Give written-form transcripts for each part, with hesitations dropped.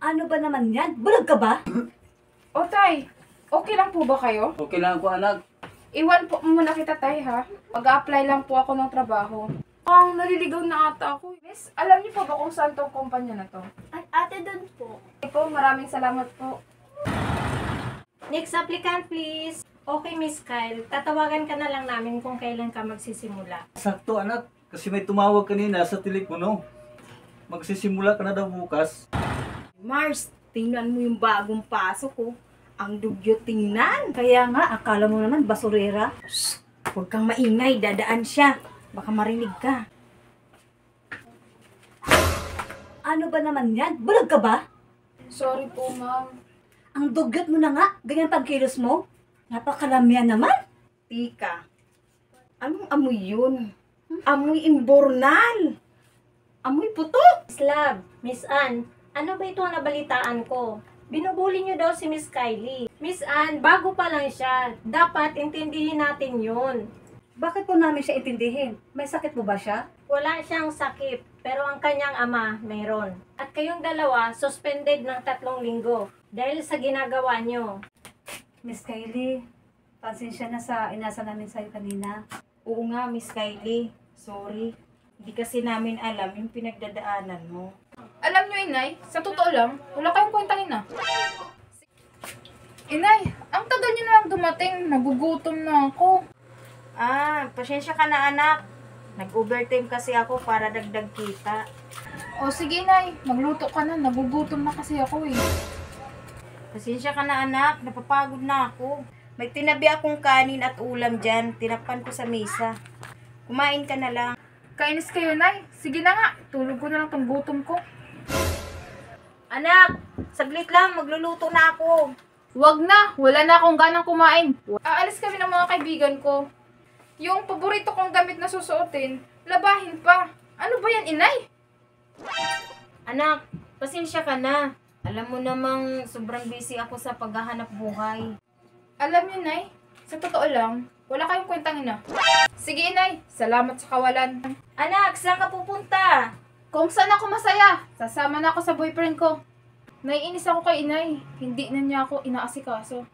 Ano ba naman yan? Bulag ka ba? O tay, okay lang po ba kayo? Okay lang ako, anak. Iwan po muna kita tay ha. Mag-a-apply lang po ako ng trabaho. Ang naliligaw na ata ako. Miss, alam niyo po ba kung saan tong kumpanya na to? Ate, doon po. Okay po, maraming salamat po. Next applicant, please. Okay, Miss Kyle. Tatawagan ka na lang namin kung kailan ka magsisimula. Sakto, anak. Kasi may tumawag kanina sa telepono. Magsisimula ka na daw bukas. Mars, tingnan mo yung bagong pasok ko. Ang dugyot tingnan. Kaya nga, akala mo naman basurera. Shh, huwag kang maingay, dadaan siya. Baka marinig ka. Ano ba naman yan? Bulag ka ba? Sorry po ma'am. Ang dugyot mo na nga. Ganyan pagkilos mo. Napakalamya naman. Tika, anong amoy yun? Amoy imbornal. Amoy putok. Miss Love, Miss Ann, ano ba ito ang nabalitaan ko? Binubuli niyo daw si Miss Kylie. Miss Ann, bago pa lang siya. Dapat intindihin natin yun. Bakit po namin siya intindihin? May sakit po ba siya? Wala siyang sakit, pero ang kanyang ama mayroon. At kayong dalawa, suspended ng 3 linggo dahil sa ginagawa niyo. Miss Kylie, pasensya na sa inasa namin sa'yo kanina. Oo nga, Miss Kylie. Sorry. Hindi kasi namin alam yung pinagdadaanan mo. Alam niyo inay, sa totoo lang, wala kayong kwentang ina. Inay, ang tagal niyo na lang dumating. Nagugutom na ako. Pasensya ka na anak. Nag-overtime kasi ako para dagdag kita. O sige inay, magluto ka na. Nagugutom na kasi ako eh. Pasensya ka na anak, napapagod na ako. May tinabi akong kanin at ulam dyan, tinakpan ko sa mesa. Kumain ka na lang. Kainis kayo nay. Sige na nga, tulog ko na lang tong gutom ko. Anak, saglit lang, magluluto na ako. Wag na, wala na akong ganang kumain. Aalis kami ng mga kaibigan ko. Yung paborito kong gamit na susuotin, labahin pa. Ano ba yan inay? Anak, pasensya ka na. Alam mo namang sobrang busy ako sa paghahanap buhay. Alam niyo, Nay, sa totoo lang, wala kayong kwentang ina. Sige, Inay, salamat sa kawalan. Anak, saan ka pupunta? Kung saan ako masaya, sasama na ako sa boyfriend ko. Naiinis ako kay Inay, hindi na niya ako inaasikaso.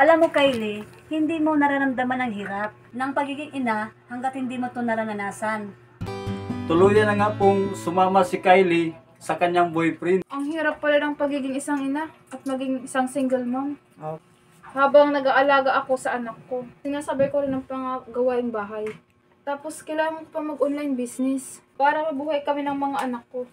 Alam mo, Kylie, hindi mo nararamdaman ang hirap ng pagiging ina hanggat hindi mo ito naranasan. Tuluyan na nga pong sumama si Kylie sa kanyang boyfriend. Ang hirap pala ng pagiging isang ina at maging isang single mom. Oh. Habang nag-aalaga ako sa anak ko, sinasabay ko rin ang gawaing bahay. Tapos kailangan ko pa mag-online business para mabuhay kami ng mga anak ko.